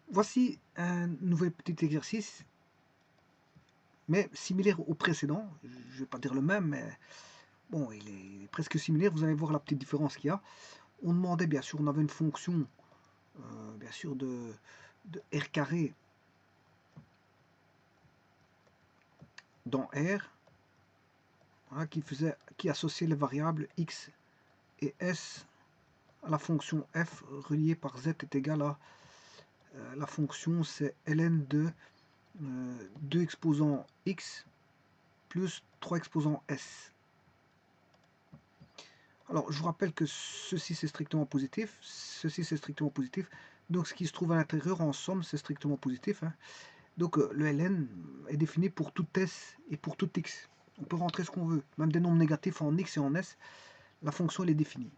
Voici un nouvel petit exercice, mais similaire au précédent. Je ne vais pas dire le même, mais bon, il est presque similaire. Vous allez voir la petite différence qu'il y a. On demandait, bien sûr, on avait une fonction, bien sûr, de R carré dans R, voilà, qui associait les variables x et s à la fonction f reliée par z est égal à la fonction, c'est ln de 2 exposants x plus 3 exposants s. Alors, je vous rappelle que ceci c'est strictement positif, ceci c'est strictement positif, donc ce qui se trouve à l'intérieur en somme c'est strictement positif, hein. Donc le ln est défini pour tout s et pour tout x. On peut rentrer ce qu'on veut, même des nombres négatifs en x et en s, la fonction elle est définie.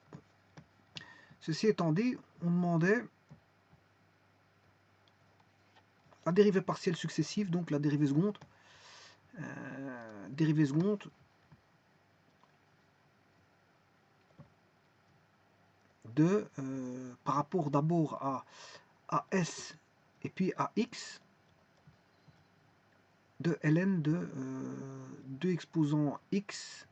Ceci étant dit, on demandait la dérivée partielle successive, donc la dérivée seconde, de par rapport d'abord à s et puis à x, de ln de 2 exposants x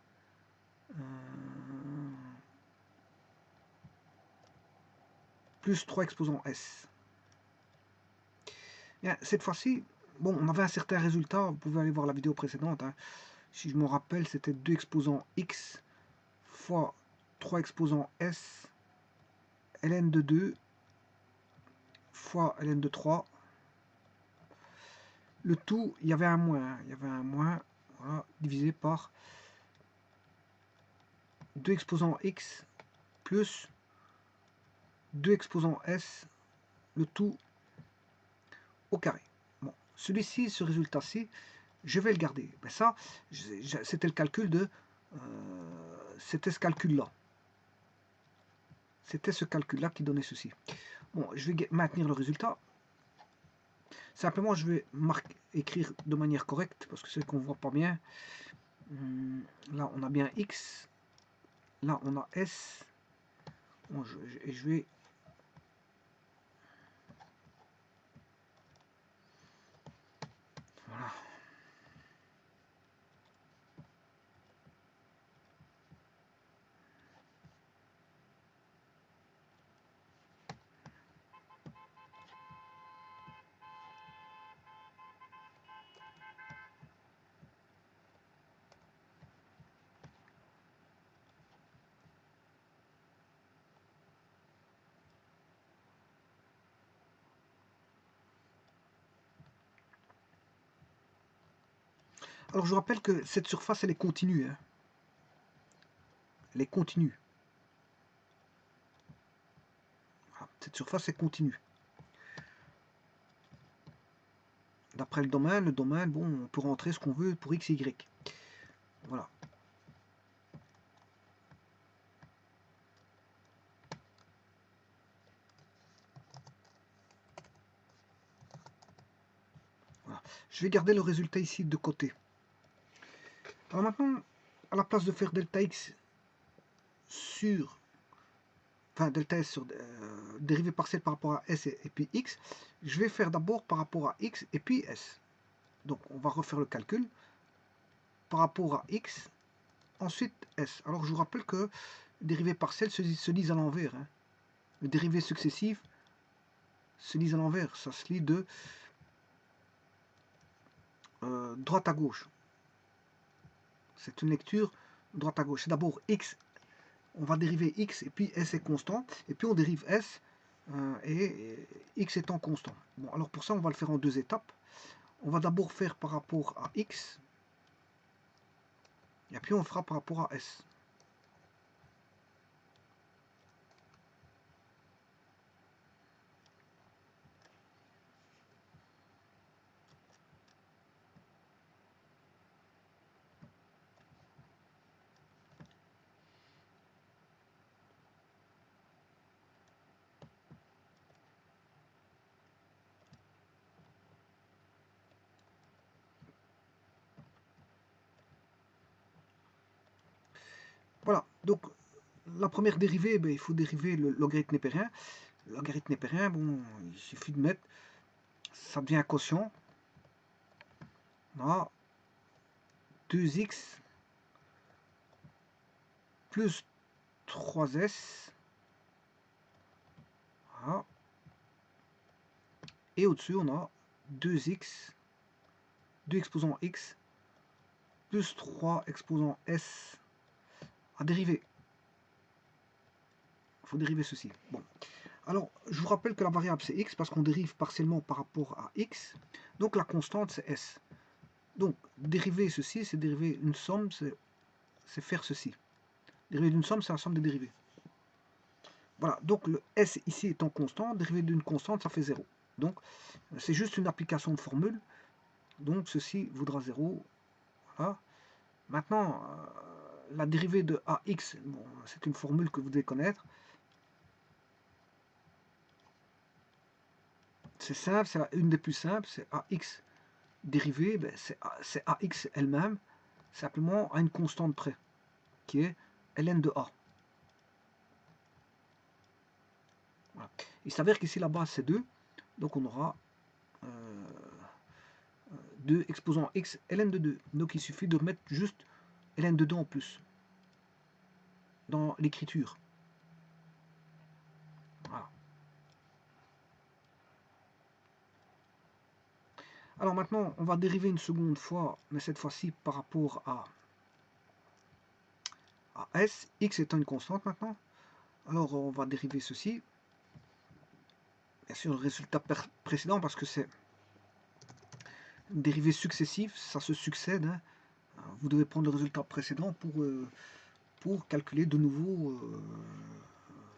plus 3 exposants s. Bien, cette fois-ci, bon, on avait un certain résultat, vous pouvez aller voir la vidéo précédente, hein. Si je me rappelle, c'était 2 exposants x fois 3 exposants s, ln de 2 fois ln de 3. Le tout, il y avait un moins, hein. Il y avait un moins, voilà, divisé par 2 exposants x plus 2 exposants s, le tout au carré. Bon, celui-ci, ce résultat-ci, je vais le garder. Mais ça, c'était le calcul de... c'était ce calcul-là. C'était ce calcul-là qui donnait ceci. Bon, je vais maintenir le résultat. Simplement, je vais écrire de manière correcte, parce que c'est qu'on ne voit pas bien. Là, on a bien x. Là, on a s. Bon, je vais... Voilà. Alors, je vous rappelle que cette surface, elle est continue. Hein. Elle est continue. Voilà. Cette surface est continue. D'après le domaine, bon, on peut rentrer ce qu'on veut pour x et y. Voilà. Voilà. Je vais garder le résultat ici de côté. Alors maintenant, à la place de faire delta x sur... Enfin, delta s sur dérivée partielle par rapport à s et puis x, je vais faire d'abord par rapport à x et puis s. Donc, on va refaire le calcul par rapport à x, ensuite s. Alors, je vous rappelle que dérivée partielle se lise à l'envers. Hein. Les dérivées successives se lisent à l'envers. Ça se lit de droite à gauche. C'est une lecture droite à gauche. C'est d'abord x, on va dériver x et puis s est constant, et puis on dérive s et x étant constant. Bon, alors pour ça, on va le faire en deux étapes. On va d'abord faire par rapport à x, et puis on fera par rapport à s. Voilà, donc la première dérivée, ben, il faut dériver le logarithme népérien. Le logarithme népérien, bon, il suffit de mettre ça devient un quotient. On a 2x plus 3s. Voilà. Et au-dessus, on a 2x, 2 exposant x, plus 3 exposant s à dériver. Il faut dériver ceci. Bon. Alors, je vous rappelle que la variable c'est x parce qu'on dérive partiellement par rapport à x. Donc la constante c'est s. Donc, dériver ceci, c'est dériver une somme, c'est faire ceci. Dériver d'une somme, c'est la somme des dérivées. Voilà, donc le s ici étant constant, dériver d'une constante, ça fait 0. Donc, c'est juste une application de formule. Donc, ceci vaudra 0. Voilà. Maintenant, la dérivée de ax, bon, c'est une formule que vous devez connaître. C'est simple, c'est une des plus simples, c'est ax dérivée, ben c'est ax elle-même, simplement à une constante près, qui est ln de a. Voilà. Il s'avère qu'ici la base c'est 2, donc on aura 2 exposant x ln de 2. Donc il suffit de remettre juste ln de 2 en plus dans l'écriture. Voilà. Alors maintenant, on va dériver une seconde fois, mais cette fois-ci par rapport à s. X étant une constante maintenant. Alors on va dériver ceci. Bien sûr, le résultat précédent, parce que c'est une dérivée successive, ça se succède. Hein. Vous devez prendre le résultat précédent pour calculer de nouveau.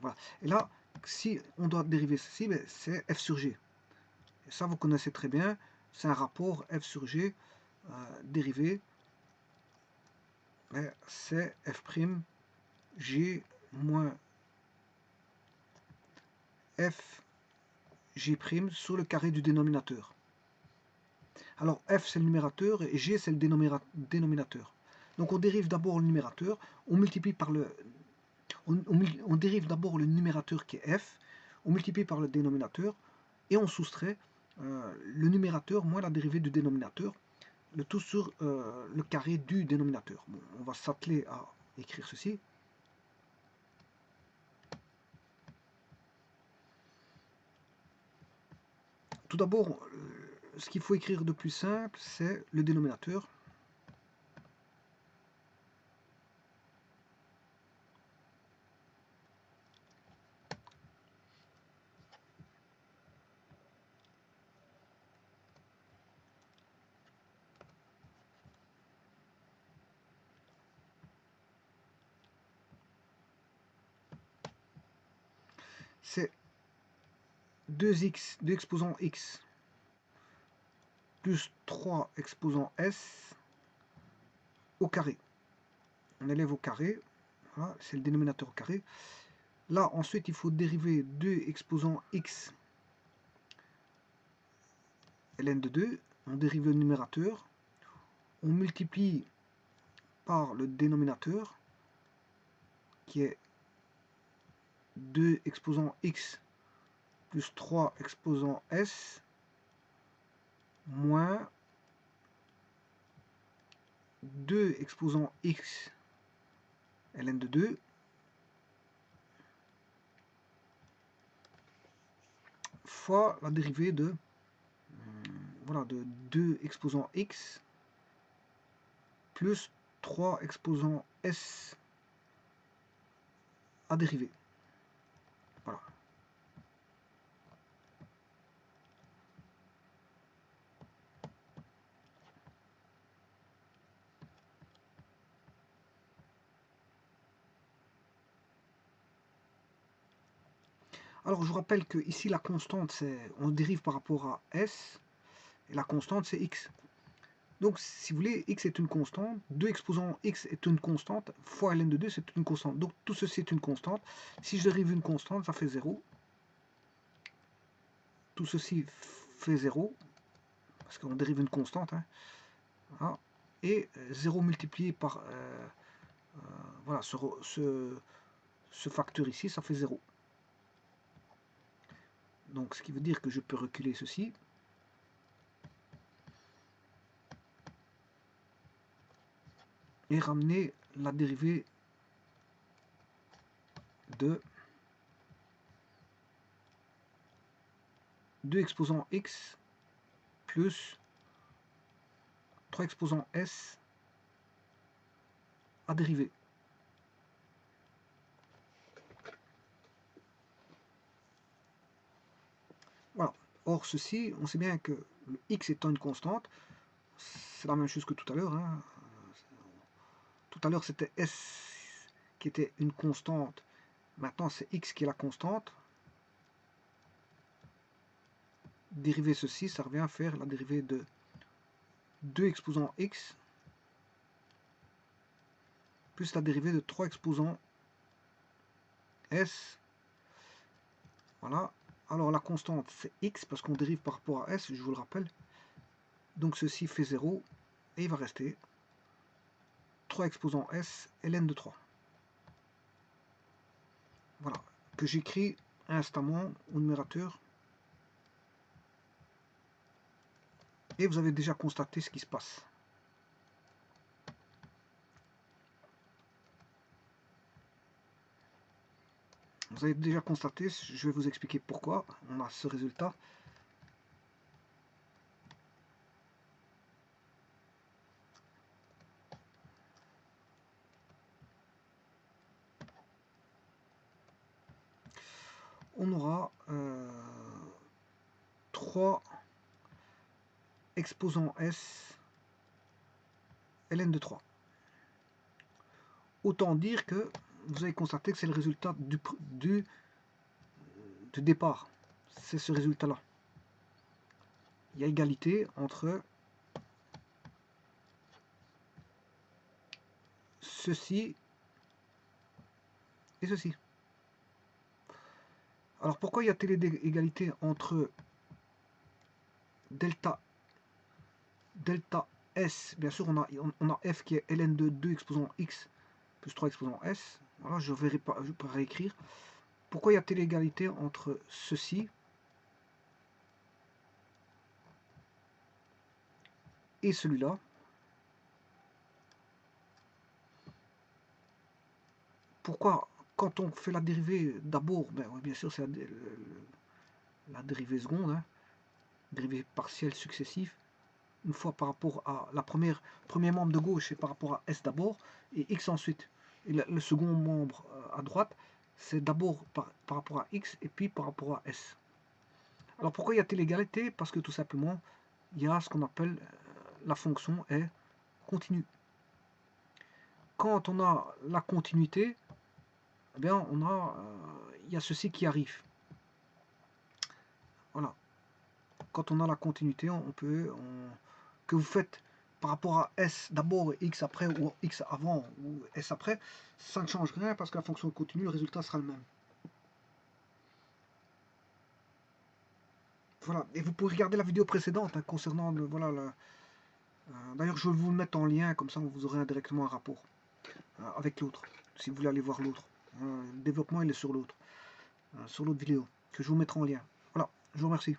Voilà. Et là, si on doit dériver ceci, ben, c'est f sur g. Et ça, vous connaissez très bien. C'est un rapport f sur g dérivé. C'est f' g moins f g' sur le carré du dénominateur. Alors f c'est le numérateur et g c'est le dénominateur. Donc on dérive d'abord le numérateur, on multiplie par le... On dérive d'abord le numérateur qui est f, on multiplie par le dénominateur et on soustrait le numérateur moins la dérivée du dénominateur, le tout sur le carré du dénominateur. Bon, on va s'atteler à écrire ceci. Tout d'abord, ce qu'il faut écrire de plus simple, c'est le dénominateur. C'est 2x, 2 exposant x, plus 3 exposant s au carré. On élève au carré, voilà, c'est le dénominateur au carré. Là, ensuite, il faut dériver 2 exposant x ln de 2. On dérive le numérateur. On multiplie par le dénominateur, qui est 2 exposant x plus 3 exposant s, moins 2 exposant x ln de 2, fois la dérivée de, voilà, de 2 exposant x plus 3 exposant s à dériver. Voilà. Alors je vous rappelle que ici la constante, c'est, on dérive par rapport à s, et la constante c'est x. Donc si vous voulez, x est une constante, 2 exposant x est une constante, fois ln de 2 c'est une constante. Donc tout ceci est une constante. Si je dérive une constante, ça fait 0. Tout ceci fait 0, parce qu'on dérive une constante. Hein. Voilà. Et 0 multiplié par voilà, ce facteur ici, ça fait 0. Donc ce qui veut dire que je peux reculer ceci. et ramener la dérivée de 2 exposants x plus 3 exposants s à dériver. Voilà. Or, ceci, on sait bien que le x étant une constante, c'est la même chose que tout à l'heure. Hein. Tout à l'heure, c'était s qui était une constante. Maintenant, c'est x qui est la constante. Dériver ceci, ça revient à faire la dérivée de 2 exposants x plus la dérivée de 3 exposants s. Voilà. Alors la constante c'est x parce qu'on dérive par rapport à s, je vous le rappelle. Donc ceci fait 0 et il va rester 3 exposants s ln de 3. Voilà. Que j'écris instamment au numérateur. Et vous avez déjà constaté ce qui se passe. Vous avez déjà constaté, je vais vous expliquer pourquoi on a ce résultat. On aura 3 exposants S ln de 3. Autant dire que vous avez constaté que c'est le résultat du départ. C'est ce résultat-là. Il y a égalité entre ceci et ceci. Alors pourquoi y a-t-il égalité entre delta S? Bien sûr, on a F qui est ln de 2 exposant x plus 3 exposant s. Voilà, je vais réécrire. Pourquoi y a-t-il égalité entre ceci et celui-là? Pourquoi, quand on fait la dérivée d'abord, bien sûr c'est la dérivée seconde, hein, dérivée partielle successive, une fois par rapport à la premier membre de gauche, c'est par rapport à s d'abord, et x ensuite. Et le second membre à droite, c'est d'abord par rapport à x, et puis par rapport à s. Alors pourquoi y a-t-il égalité? Parce que tout simplement, il y a ce qu'on appelle la fonction est continue. Quand on a la continuité, eh bien il y a ceci qui arrive. Voilà. Quand on a la continuité, que vous faites par rapport à s d'abord et x après, ou x avant ou s après, ça ne change rien parce que la fonction continue, le résultat sera le même. Voilà, et vous pouvez regarder la vidéo précédente hein, concernant d'ailleurs je vais vous le mettre en lien, comme ça vous aurez indirectement un rapport avec l'autre, si vous voulez aller voir l'autre. Le développement il est sur l'autre vidéo, que je vous mettrai en lien. Voilà, je vous remercie.